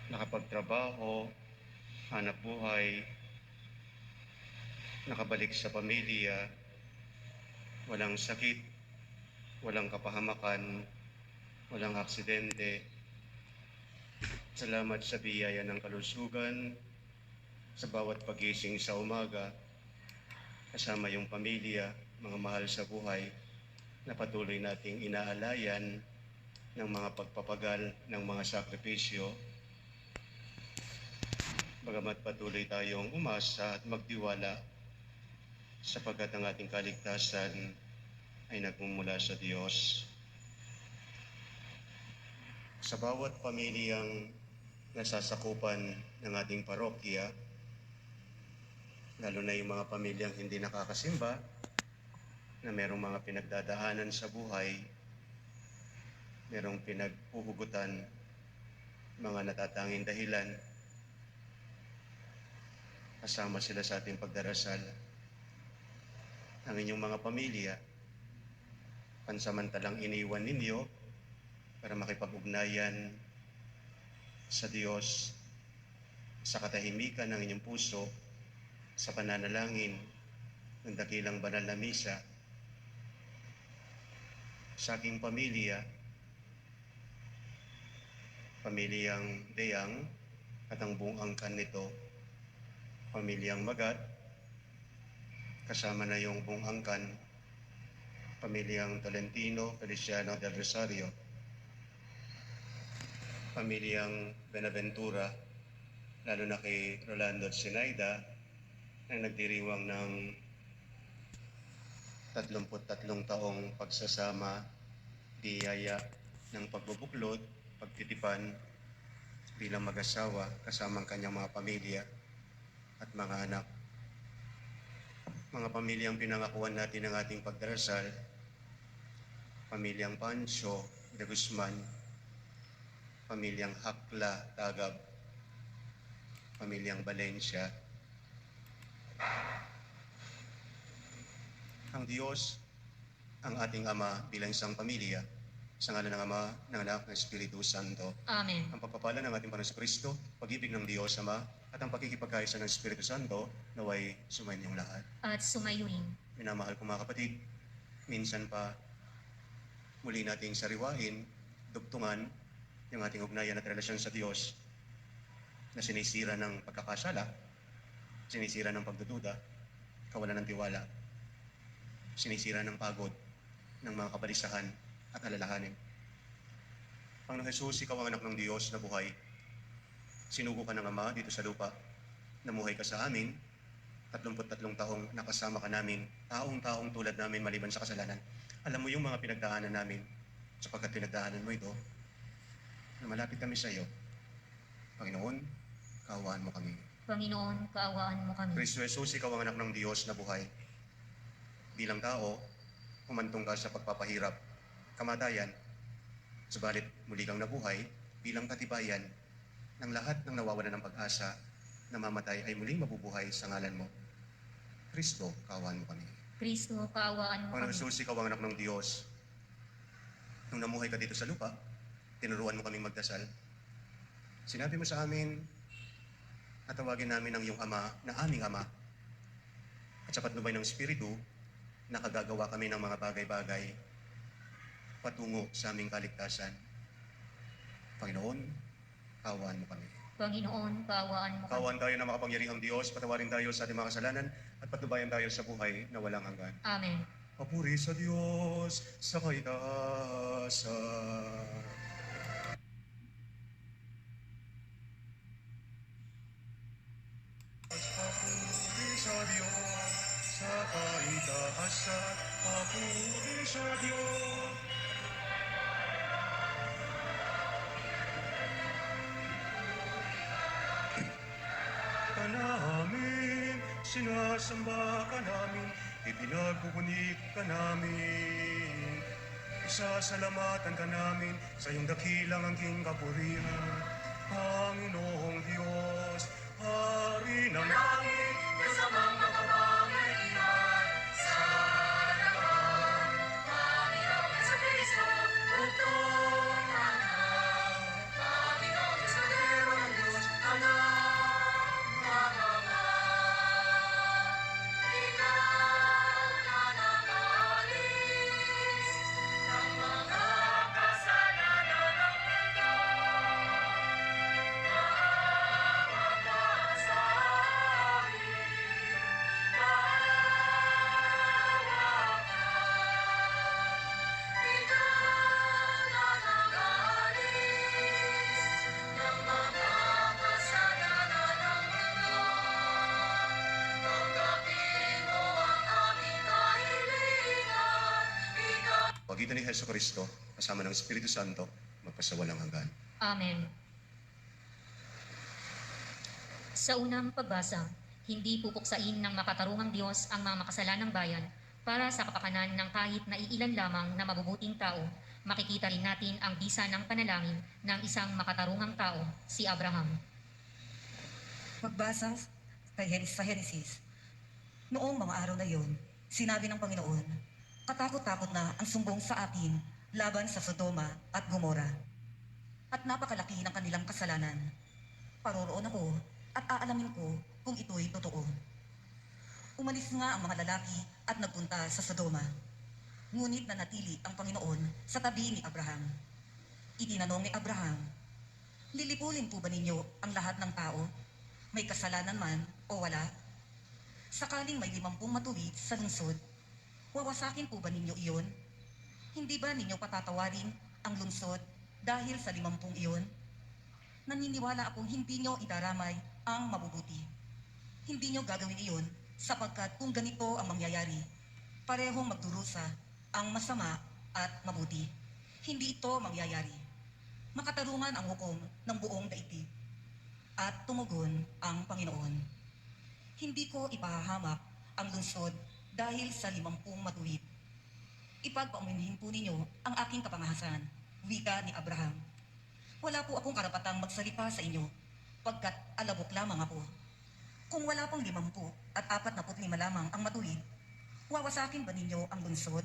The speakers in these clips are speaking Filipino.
nakapagtrabaho, hanap buhay, nakabalik sa pamilya, walang sakit, walang kapahamakan, walang aksidente. Salamat sa biyaya ng kalusugan, sa bawat pagising sa umaga, kasama yung pamilya, mga mahal sa buhay, na patuloy nating inaalayan ng mga pagpapagal ng mga sakripisyo. Bagamat patuloy tayong umasa at magtiwala sapagkat ang ating kaligtasan ay nagmumula sa Diyos. Sa bawat pamilyang nasasakupan ng ating parokya, lalo na yung mga pamilyang hindi nakakasimba, na merong mga pinagdadaanan sa buhay, merong pinagpuhugutan, mga natatanging dahilan, kasama sila sa ating pagdarasal. Ang inyong mga pamilya, pansamantalang iniwan ninyo para makipag-ugnayan sa Diyos, sa katahimikan ng inyong puso, sa pananalangin ng dakilang banal na misa. Sa aking pamilya, pamilyang Deyang at ang buong angkan nito, pamilyang Magat, kasama na yung buong angkan, pamilyang Tolentino, Feliciano del Rosario, pamilyang Benaventura, lalo na kay Rolando at Sinaida, na nagdiriwang ng 33 taong pagsasama, biyaya ng pagbubuklod, pagtitipan bilang mag-asawa kasama ang kanyang mga pamilya at mga anak. Mga pamilyang pinangakuan natin ng ating pagdarasal, pamilyang Pancho de Guzman, pamilyang Hakla Tagab, pamilyang Valencia. Ang Diyos, ang ating Ama bilang isang pamilya, sa ngalan ng Ama, ng Anak, ng Espiritu Santo. Amen. Ang pagpapala ng ating Panginoon Kristo, pag-ibig ng Diyos Ama, at ang pagkikipagkaisa ng Espiritu Santo, naway sumayin yung lahat. At sumayuin. Minamahal ko mga kapatid, minsan pa muli nating sariwain, dugtungan yung ating ugnayan at relasyon sa Diyos na sinisira ng pagkakasala, sinisira ng pagdududa, kawalan ng tiwala, sinisira ng pagod, ng mga kabalisahan at alalahanin. Panginoon Jesus, ikaw ang anak ng Diyos na buhay. Sinugo ka ng Ama dito sa lupa, namuhay ka sa amin, 33 taong nakasama ka namin, taong-taong tulad namin maliban sa kasalanan. Alam mo yung mga pinagdaanan namin, sapagkat pinagdaanan mo ito, na malapit kami sa iyo. Panginoon, kaawaan mo kami. Panginoon, kaawaan mo kami. Kristo Jesus, ikaw ang anak ng Diyos na buhay. Bilang tao, humantong ka sa pagpapahirap, kamatayan, subalit muli kang nabuhay bilang katibayan ng lahat ng nawawalan ng pag-asa na mamatay ay muling mabubuhay sa ngalan mo. Kristo, kaawaan mo kami. Kristo, kaawaan mo Panginoon kami. Jesus, ikaw ang anak ng Diyos. Nung namuhay ka dito sa lupa, tinuruan mo kaming magdasal. Sinabi mo sa amin na tawagin namin ang iyong Ama na aming Ama. At sa patnubay ng Espiritu, nakagagawa kami ng mga bagay-bagay patungo sa aming kaligtasan. Panginoon, kaawaan mo kami. Panginoon, kaawaan mo kami. Kaawaan tayo na makapangyarihang Diyos, patawarin tayo sa ating mga kasalanan at patnubayan tayo sa buhay na walang hanggan. Amen. Papuri sa Diyos sa kaitaasan. Papuri sa Diyos sa kaitaasan. Papuri sa Diyos. Ka namin, sinasamba ka namin, ipinagpupunik ka namin. Isasalamatan ka namin sa iyong dakilang angking kapurihan. Panginoong Diyos, Hari ng langit, kasamang makapangyarihan sa lahat. Panginoong Yesu Cristo, bugtong na. Panginoong Diyos, Kordero ng Diyos, pamamagitan ni Hesus Kristo, kasama ng Espiritu Santo, magpasawalang hanggan. Amen. Sa unang pagbasa, hindi pupuksain ng makatarungang Diyos ang mga makasalanang bayan para sa kapakanan ng kahit na iilan lamang na mabubuting tao. Makikita rin natin ang bisa ng panalangin ng isang makatarungang tao, si Abraham. Pagbasa sa Henesis, noong mga araw na yon, sinabi ng Panginoon, katakot-takot na ang sumbong sa akin laban sa Sodoma at Gomora. At napakalaki ng kanilang kasalanan. Paroroon ako at aalamin ko kung ito'y totoo. Umalis nga ang mga lalaki at nagpunta sa Sodoma. Ngunit nanatili ang Panginoon sa tabi ni Abraham. Itinanong ni Abraham, lilipulin po ba ninyo ang lahat ng tao? May kasalanan man o wala? Sakaling may 50 matuwid sa lungsod, wawasakin po ba ninyo iyon? Hindi ba ninyo patatawarin ang lungsod dahil sa 50 iyon? Naniniwala akong hindi nyo idaramay ang mabubuti. Hindi nyo gagawin iyon sapagkat kung ganito ang mangyayari, parehong magdurusa ang masama at mabuti. Hindi ito mangyayari. Makatarungan ang hukom ng buong daigdig. At tumugon ang Panginoon, hindi ko ipahahamak ang lungsod dahil sa 50 matuwid. Ipagpaumanhin po ninyo ang aking kapangahasan, wika ni Abraham. Wala po akong karapatang magsalita sa inyo, pagkat alabok lamang ako. Kung wala pong 50 at 45 lamang ang matuwid, wawasakin ba ninyo ang lungsod?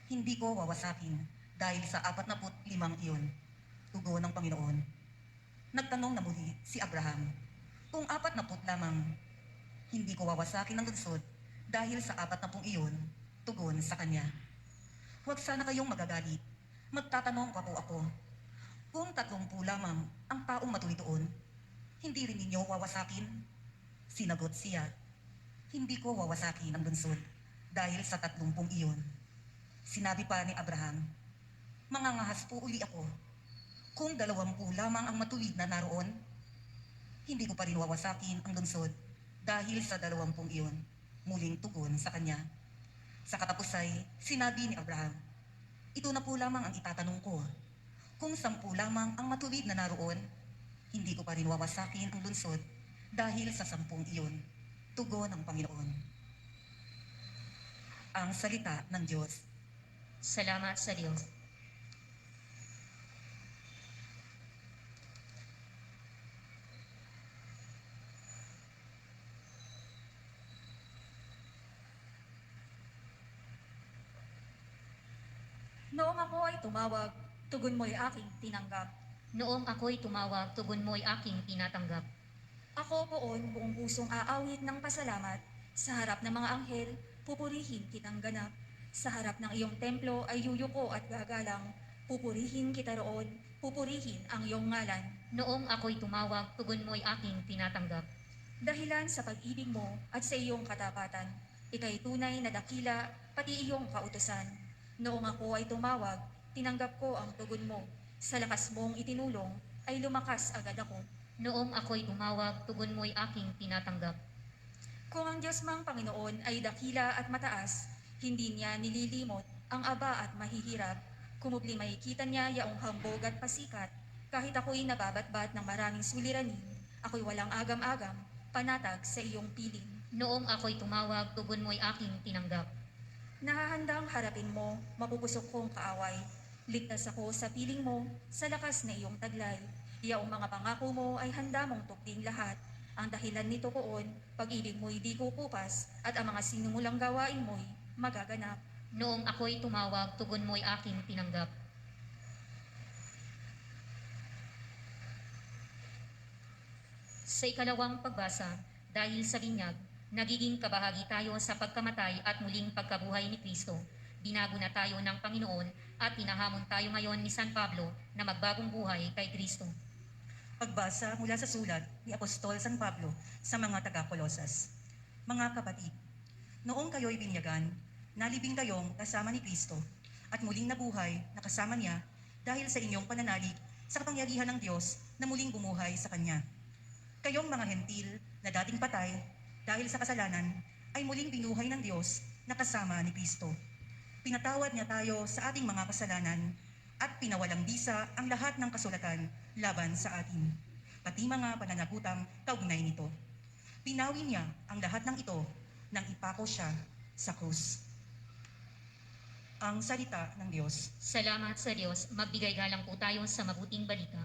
Hindi ko wawasakin dahil sa 45 iyon, tugon ng Panginoon. Nagtanong na muli si Abraham, kung 40 lamang, hindi ko wawasakin ang lungsod dahil sa 40 iyon, tugon sa kanya. Huwag sana kayong magagalit, magtatanong pa po ako. Kung 30 lamang ang taong matuloy doon, hindi rin ninyo wawasakin? Sinagot siya, hindi ko wawasakin ang lungsod dahil sa 30 iyon. Sinabi pa ni Abraham, mangangahas po uli ako. Kung 20 lamang ang matuwid na naroon, hindi ko pa rin wawasakin ang lungsod dahil sa 20 iyon. Muling tugon sa kanya. Sa katapusay, sinabi ni Abraham, ito na po lamang ang itatanong ko. Kung 10 lamang ang matuwid na naroon, hindi ko pa rin wawasakin ang lungsod dahil sa 10 iyon. Tugon ng Panginoon. Ang salita ng Diyos. Salamat sa Diyos. Noong ako ay tumawag, tugon mo'y aking tinanggap. Noong ako'y tumawag, tugon mo'y aking tinatanggap. Ako poon buong pusong aawit ng pasalamat. Sa harap ng mga anghel, pupurihin kitang ganap. Sa harap ng iyong templo ay yuyuko at gagalang. Pupurihin kita roon, pupurihin ang iyong ngalan. Noong ako'y tumawag, tugon mo'y aking tinatanggap. Dahilan sa pag-ibig mo at sa iyong katapatan, ika'y tunay na dakila, pati iyong kautusan. Noong ako ay tumawag, tinanggap ko ang tugon mo. Sa lakas mong itinulong, ay lumakas agad ako. Noong ako'y tumawag, tugon mo'y aking tinatanggap. Kung ang Diyos mang Panginoon ay dakila at mataas, hindi niya nililimot ang aba at mahihirap. Kumubli makikita niya yaong hambog at pasikat. Kahit ako'y nababatbat ng maraming suliranin, ako'y walang agam-agam, panatag sa iyong piling. Noong ako'y tumawag, tugon mo'y aking tinanggap. Nahahandang harapin mo, mapupusok kong kaaway. Ligtas ako sa piling mo, sa lakas na iyong taglay. Yaong mga pangako mo ay handa mong tukding lahat. Ang dahilan nito poon, pag-ibig mo'y di kukupas, at ang mga sinumulang gawain mo'y magaganap. Noong ako'y tumawag, tugon mo'y aking tinanggap. Sa ikalawang pagbasa, dahil sa binyag, nagiging kabahagi tayo sa pagkamatay at muling pagkabuhay ni Kristo. Binago na tayo ng Panginoon at hinahamon tayo ngayon ni San Pablo na magbagong buhay kay Kristo. Pagbasa mula sa sulat ni Apostol San Pablo sa mga taga-Kolosas. Mga kapatid, noong kayo'y binyagan, nalibing kayong kasama ni Kristo at muling nabuhay na kasama niya dahil sa inyong pananalig sa kapangyarihan ng Diyos na muling bumuhay sa Kanya. Kayong mga hentil na dating patay dahil sa kasalanan ay muling binuhay ng Diyos na kasama ni Kristo. Pinatawad niya tayo sa ating mga kasalanan at pinawalang bisa ang lahat ng kasulatan laban sa atin, pati mga pananakutang kaugnay nito. Pinawi niya ang lahat ng ito nang ipako siya sa krus. Ang salita ng Diyos. Salamat sa Diyos, magbigay galang po tayo sa mabuting balita.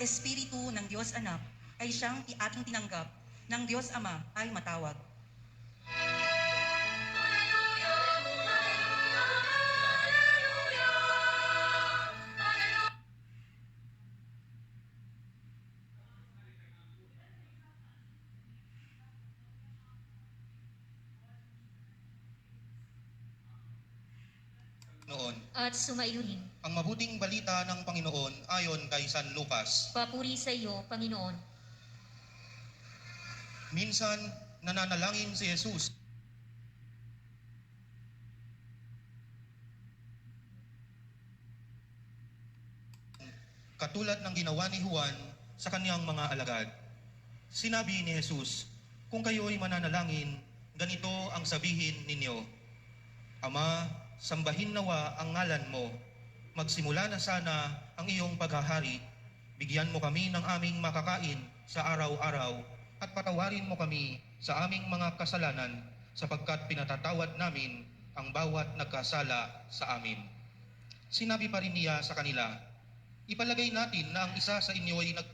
Espiritu ng Diyos Anak ay siyang ating tinanggap, ng Diyos Ama ay matawag. Noon, At sumainuhin, ang mabuting balita ng Panginoon ayon kay San Lucas. papuri sa iyo, Panginoon. Minsan, nananalangin si Jesus. Katulad ng ginawa ni Juan sa kaniyang mga alagad. Sinabi ni Jesus, kung kayo'y mananalangin, ganito ang sabihin ninyo, Ama, sambahin nawa ang ngalan mo. Magsimula na sana ang iyong paghahari. Bigyan mo kami ng aming makakain sa araw-araw at patawarin mo kami sa aming mga kasalanan sapagkat pinatatawad namin ang bawat nagkasala sa amin. Sinabi pa rin niya sa kanila, ipalagay natin na ang isa sa inyo ay nagpunta